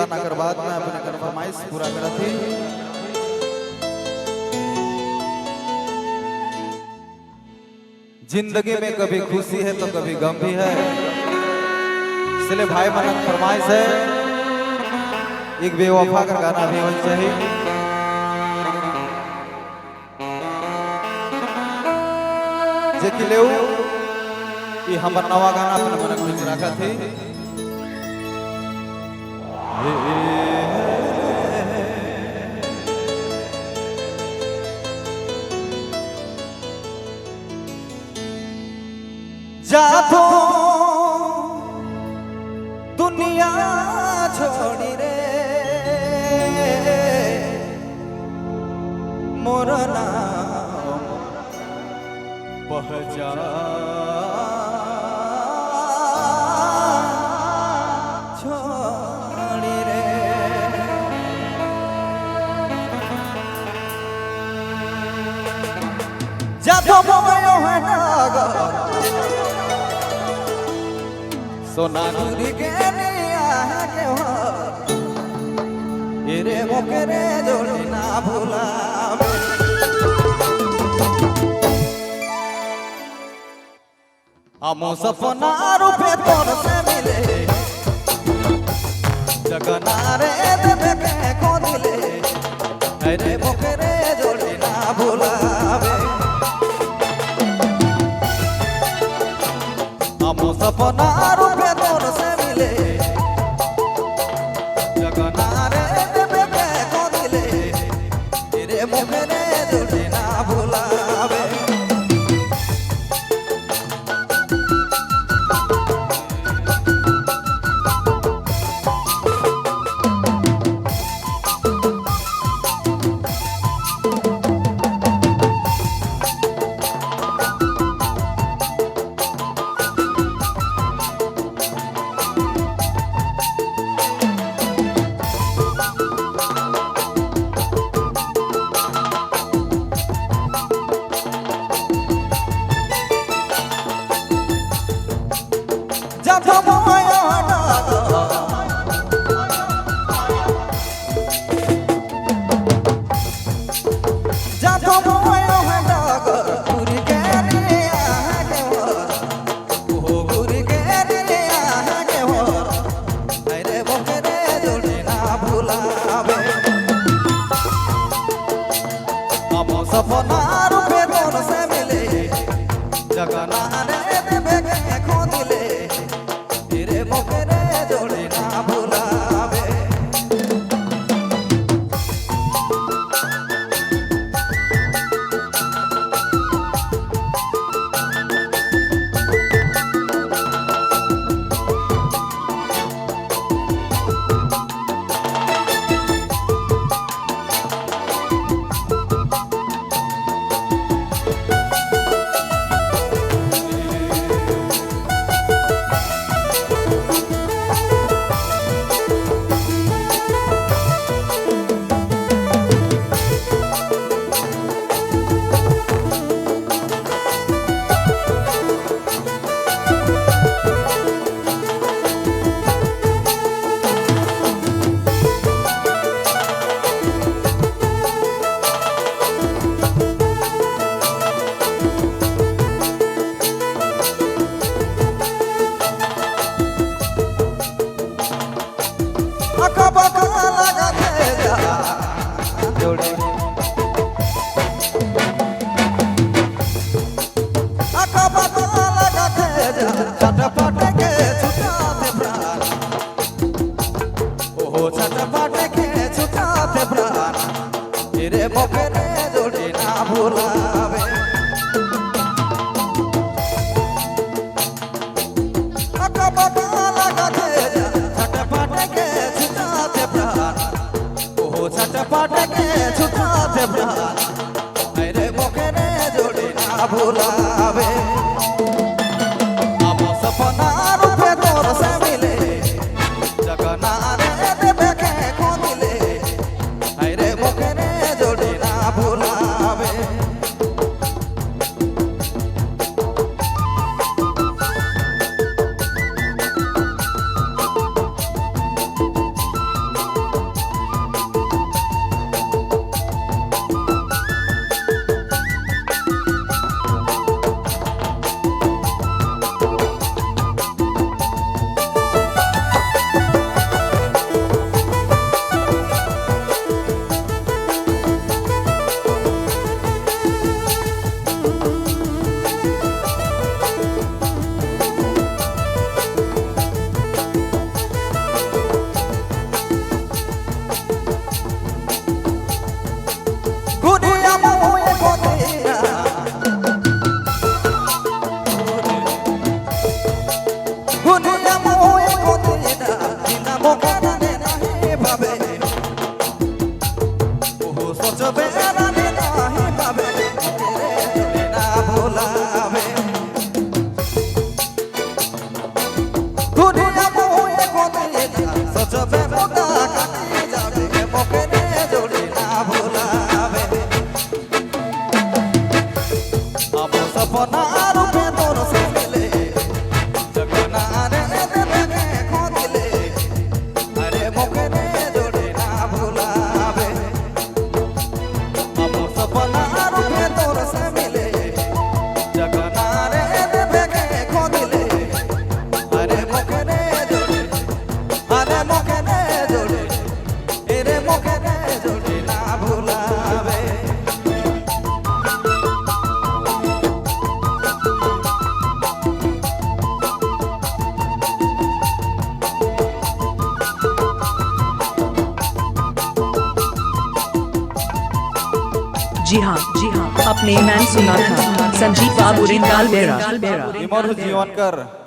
गाना कर बाद में अपने फरमाइश पूरा करा थी। जिंदगी में कभी खुशी है तो कभी गम भी है, इसलिए भाई मनक फरमाइश है एक बेवफा का गाना भी होना चाहिए। जेकी लेऊ ये हमर नवा गाना अपने मनक में रखा थी। जातो दुनिया छोड़ी रे मोर नाम पहचान छोड़ी रे। जातो मोयो है नागर सोना दूरी के लिया है के हो इरे मोकरे जोड़ी ना भूला। हमो सपना रूपे तोर से मिले जगना रे देवे के को दिले इरे मोकरे जोड़ी ना भूला। हमो सपना रूपे तोर से मिले जगना रे देवे के को दिले तेरे मोकरे जोड़ी ना भुलावे। सपना रूपे तोर से मिले जगना रे देवे के को दिले तेरे मोकरे जोड़ी ना भुलावे। तेरे मोकरे जोड़ी ना भुलावे। अका बका लगा थे छटपट के छुटाते प्राण ओ छटपट के छुटाते प्राण तेरे मोकरे जोड़ी ना भुलावे। हम सपना रूपे तोर से मिले जगना रे देवे के को दिले तेरे मोकरे जोड़ी ना भुलावे। जी हाँ आपने मैंने सुना था संजीव बाबू रिंगाल बेरा इमर जीवन कर